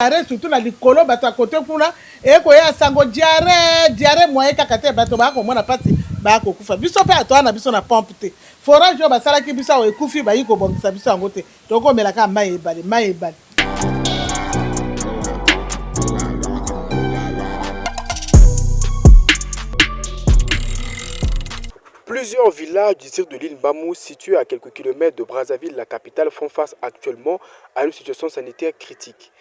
Diarrhée surtout na likolo bato à côté kuna eko ya sango diarrhée moyen kaka te bato ba ko mona pasi ba ko kufa biso pe ato na biso na pompe te forage yo basala ki biso o ekufi ba yiko bongisa biso yango te to ko melaka mai ebale. Plusieurs villages du district de l'île Mbamou, situés à quelques kilomètres de Brazzaville, la capitale, font face actuellement à une situation sanitaire critique.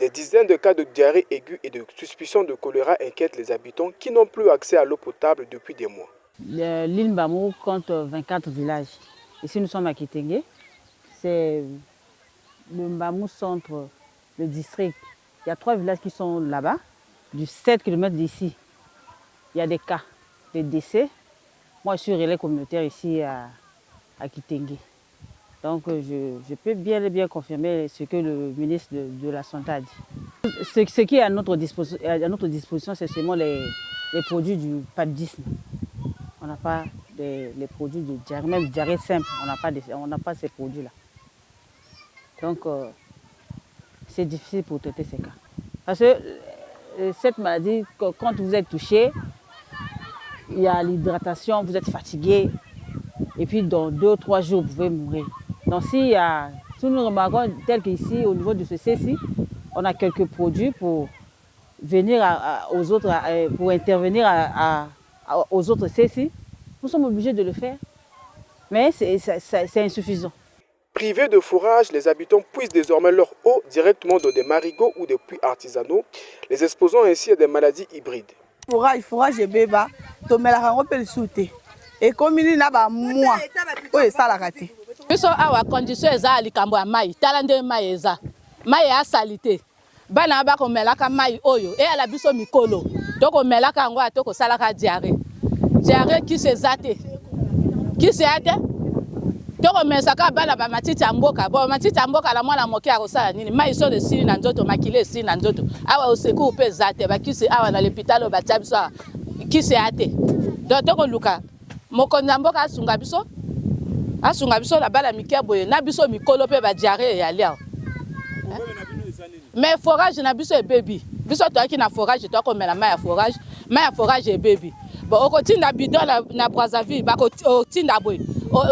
Des dizaines de cas de diarrhée aiguë et de suspicion de choléra inquiètent les habitants qui n'ont plus accès à l'eau potable depuis des mois. L'île Mbamou compte 24 villages. Ici, nous sommes à Kitenge. C'est le Mbamou centre, le district. Il y a 3 villages qui sont là-bas, du 7 km d'ici. Il y a des cas de décès. Moi, je suis relais communautaire ici à Kitenge. Donc, je peux bien confirmer ce que le ministre de la Santé a dit. Ce qui est à notre disposition, c'est seulement les produits du paludisme. On n'a pas les produits de diarrhée, même diarrhée simple, on n'a pas ces produits-là. Donc, c'est difficile pour traiter ces cas. Parce que cette maladie, quand vous êtes touché, il y a l'hydratation, vous êtes fatigué, et puis dans 2 ou 3 jours, vous pouvez mourir. Donc si nous remarquons, tel qu'ici, au niveau de ce CECI, on a quelques produits pour venir aux autres, pour intervenir aux autres CECI, nous sommes obligés de le faire, mais c'est insuffisant. Privés de fourrage, les habitants puissent désormais leur eau directement dans des marigots ou des puits artisanaux, les exposant ainsi à des maladies hybrides. Fourrage et béba, tomelaka ngo pe soute. Et comme il n'a pas moi, oui ça la raté. Biso awa condition eza likambo ya mai, tala nde mai eza. Mai ya salite. Bana ba ko melaka mai oyo e ala biso mikolo. Donc o melaka ngo atoko salaka diarrhée. Diarrhée qui se zate. Qui se ate? Toko mesaka bana ba matiti amboka. Bon matiti amboka la mwana moki a kosala nini? Mai so de sili na nzoto makile sili na nzoto. Awa oseku pe zate ba kisi awa na l'hôpital ba tia biso qui se ate. Donc toko luka mokonza mboka asunga biso la bala mikia boye na biso mikolo pe ba diarrhée ya lia. Mais forage na biso e baby. Biso to aki na forage to ko mela mai ya forage e baby. Bon okotinda bidon na Brazzaville ba ko tinda boye.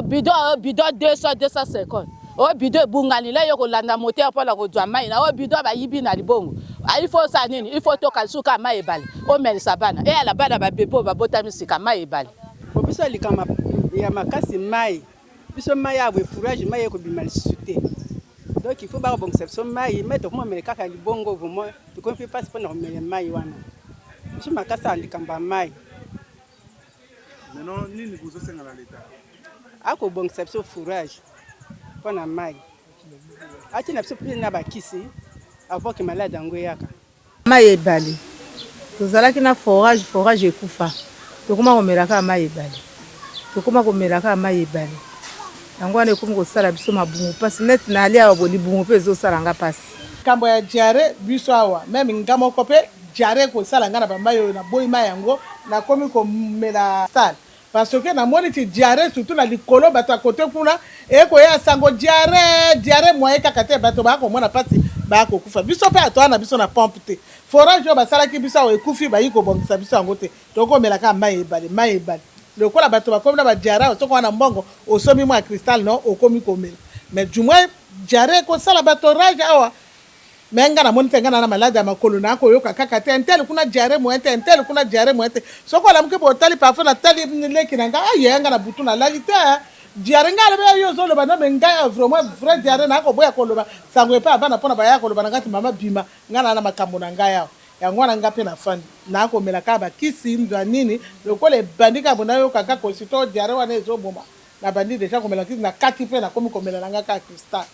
Bidon 250. O bidon bungani la yo ko landa moteur pour la ko dwa mai na o bidon ba yibi na libongo. Il faut ça nini, il faut to kalsuka mai ebale. O mel sabana e ala bana ba bebo ba botami sika mai ebale. Biso likama ya makasi mai. Biso mai ya fourrage mai ko bimal suté. Donc il faut ba bon conception mai mettre comment mais kaka libongo vraiment tu comprends pas pour normal mai wana. Biso makasa likamba mai. Maintenant nini kuzo senga la l'état. Ako bon conception fourrage pour na mai. Ati na biso plus na bakisi avant que malade ngo yaka. Mai ebale. Tozalaki na forage ekufa. Tokoma komelaka mai ebale. Tokoma komelaka mai ebale. Yango ane komi kosala biso mabungu pasi net na alia oboli bungu pe zo sala nga pasi. Kambo ya diarrhée biso awa même ngamo ko pe diarrhée ko sala nga na bambayo na boyi mai yango na komi ko mela sal. Parce que na moni ti diarrhée surtout na likolo bato à côté kuna eko ya sango diarrhée moyen kaka te bato ba ko mona pasi ba ko kufa. Biso pe ato na biso na pompe te. Forage yo basala ki biso o ekufi ba yiko bongisa biso yango te. Toko melaka mai ebale. Le quoi la bateau va comme la diarrhée, on a un bongo, au sommet moi cristal non, au comi comme. Mais du moins diarrhée comme ça la bateau rage awa. Mais ngana monte ngana na malade ma kolona ko yoka kaka te entel kuna diarrhée mo entel kuna diarrhée mo entel. So ko la mke bo tali parfois na tali le kinanga aye ngana butu na lalite diarrhée ngala be yo zo le bana menga vraiment vrai diarrhée na ko boya ko loba sangwe pa bana pona ba ya ko loba ngati mama bima ngana na makambo na ngaya. Yango wana ngape na fandi na ko melaka ba kisi mzwa nini lokole bandika bonayo kaka ko sito diarrhée wana ezo boma na bandi déjà ko melaki na kati pe na komi ko melala ngaka cristal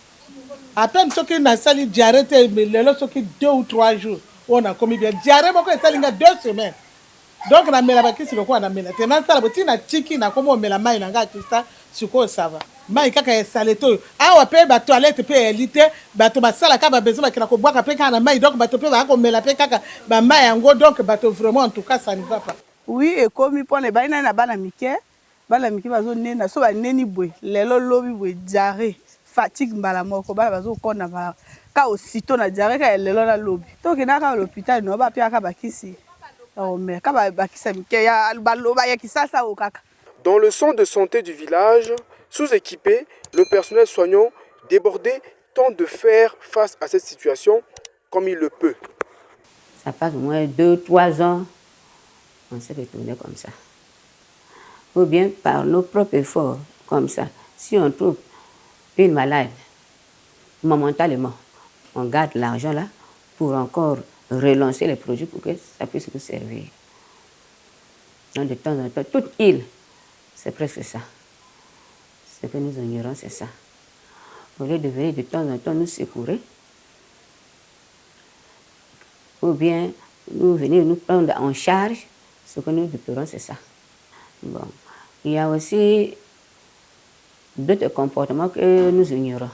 à peine soki na sali diarrhée te lelo soki 2 ou 3 jours on a komi bien diarrhée boko esali nga 2 semaines donc na mela ba kisi lokwa na mela te na sala botina chiki na komo mela mai na ngaka cristal siko ça va mai kaka esale to awa pe ba toilette pe elite bato basala ka ba besoin bakina ko boaka pe kana mai donc bato pe ba ko mela pe kaka ba mai yango donc bato vraiment en tout cas ça ne va pas. Oui et comme pour les bana na bana mike bazo nena so ba neni boy lelo lobi boy diarrhée fatigue mbala moko bana bazo kona ka aussitôt na diarrhée ka lelo na lobi tokendaka à l'hôpital no bapiaka bakisi omela ka bakisa mike ya baloba ya kisasa o kaka. Dans le centre de santé du village, sous-équipé, le personnel soignant débordé tente de faire face à cette situation comme il le peut. Ça passe au moins 2-3 ans, on s'est retourné comme ça. Ou bien par nos propres efforts, comme ça. Si on trouve une malade, momentanément, on garde l'argent là pour encore relancer les produits pour que ça puisse nous servir. Donc de temps en temps, toute île, c'est presque ça. Ce que nous ignorons, c'est ça. Au lieu de venir de temps en temps nous secourir, ou bien nous venir nous prendre en charge, ce que nous déplorons, c'est ça. Bon. Il y a aussi d'autres comportements que nous ignorons.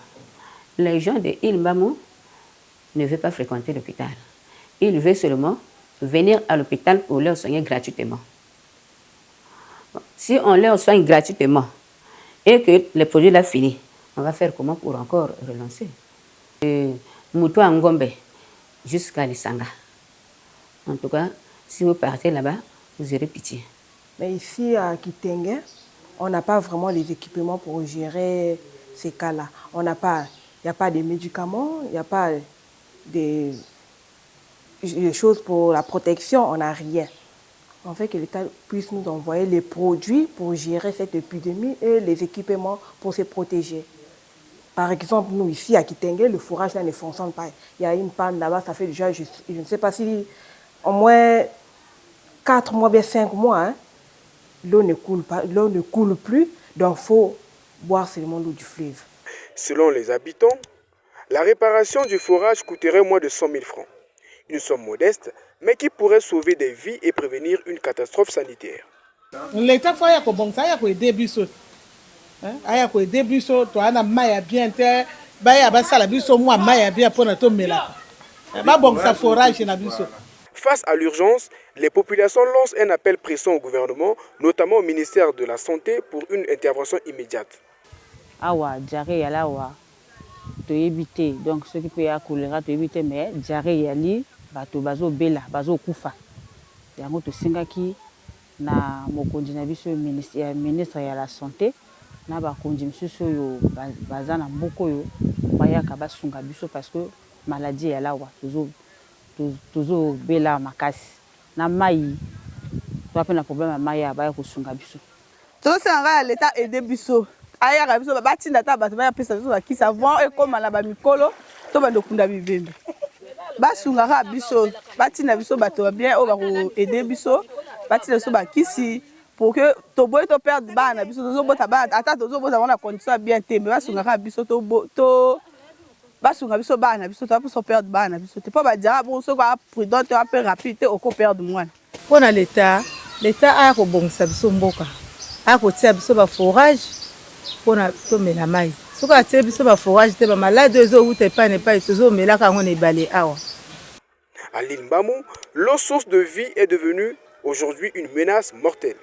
Les gens de Île Mbamou ne veulent pas fréquenter l'hôpital. Ils veulent seulement venir à l'hôpital pour leur soigner gratuitement. Bon. Si on leur soigne gratuitement et que le produit là fini, on va faire comment pour encore relancer? Moutou Ngombe jusqu'à Lisanga. En tout cas, si vous partez là-bas, vous aurez pitié. Mais ici à Kitenge, on n'a pas vraiment les équipements pour gérer ces cas-là. Il n'y a pas de médicaments, il n'y a pas des choses pour la protection, on n'a rien. On fait que l'État puisse nous envoyer les produits pour gérer cette épidémie et les équipements pour se protéger. Par exemple, nous ici à Kitenge, le fourrage là ne fonctionne pas. Il y a une panne là-bas, ça fait déjà, je ne sais pas si au moins 4 mois, bien 5 mois, hein, l'eau ne coule pas, l'eau ne coule plus, donc il faut boire seulement l'eau du fleuve. Selon les habitants, la réparation du forage coûterait moins de 100 000 francs. Une somme modeste, mais qui pourrait sauver des vies et prévenir une catastrophe sanitaire. L'État faut y bon ça y a aider biso. Aya ko aider biso to ana maya bien te ba ya ba sala biso moi maya bien pour na to mela. Ba bon ça forage na biso. Face à l'urgence, les populations lancent un appel pressant au gouvernement, notamment au ministère de la Santé, pour une intervention immédiate. Awa, diarrhée yala wa, to éviter. Donc ceux qui peuvent choléra to éviter, mais diarrhée yali, bato bazo bela, bazo kufa. Yango to singaki na mokonzi na biso ministre ya la santé, na ba konzi msusu yo bazana mboko yo, bayaka basunga biso parce que maladie yala wa toujours bela makasi na mai to apena problème ya mai abaya kosunga biso to sanga l'État aider biso aya ka biso batinda ta bato baya pesa biso bakisa avant et comme la ba mikolo to bando kunda bibembe basunga ka biso batinda biso bato bien o ba ko aider biso batinda biso bakisi pour que to boy to perdre bana biso to bota ba ata to bota wana condition bien tembe basunga ka biso to basunga biso bana biso to pour perdre bana biso te pas ba dire bon so quoi prudent te peu rapide au ko perdre mwana Pour l'État a ko bongisa biso mboka a ko tia biso ba forage pour na to mela mai so ka tia biso ba forage te ba malade zo ute pa ne pa to mela ka ngone balé awa. À l'île Mbamou, l'eau source de vie est devenue aujourd'hui une menace mortelle.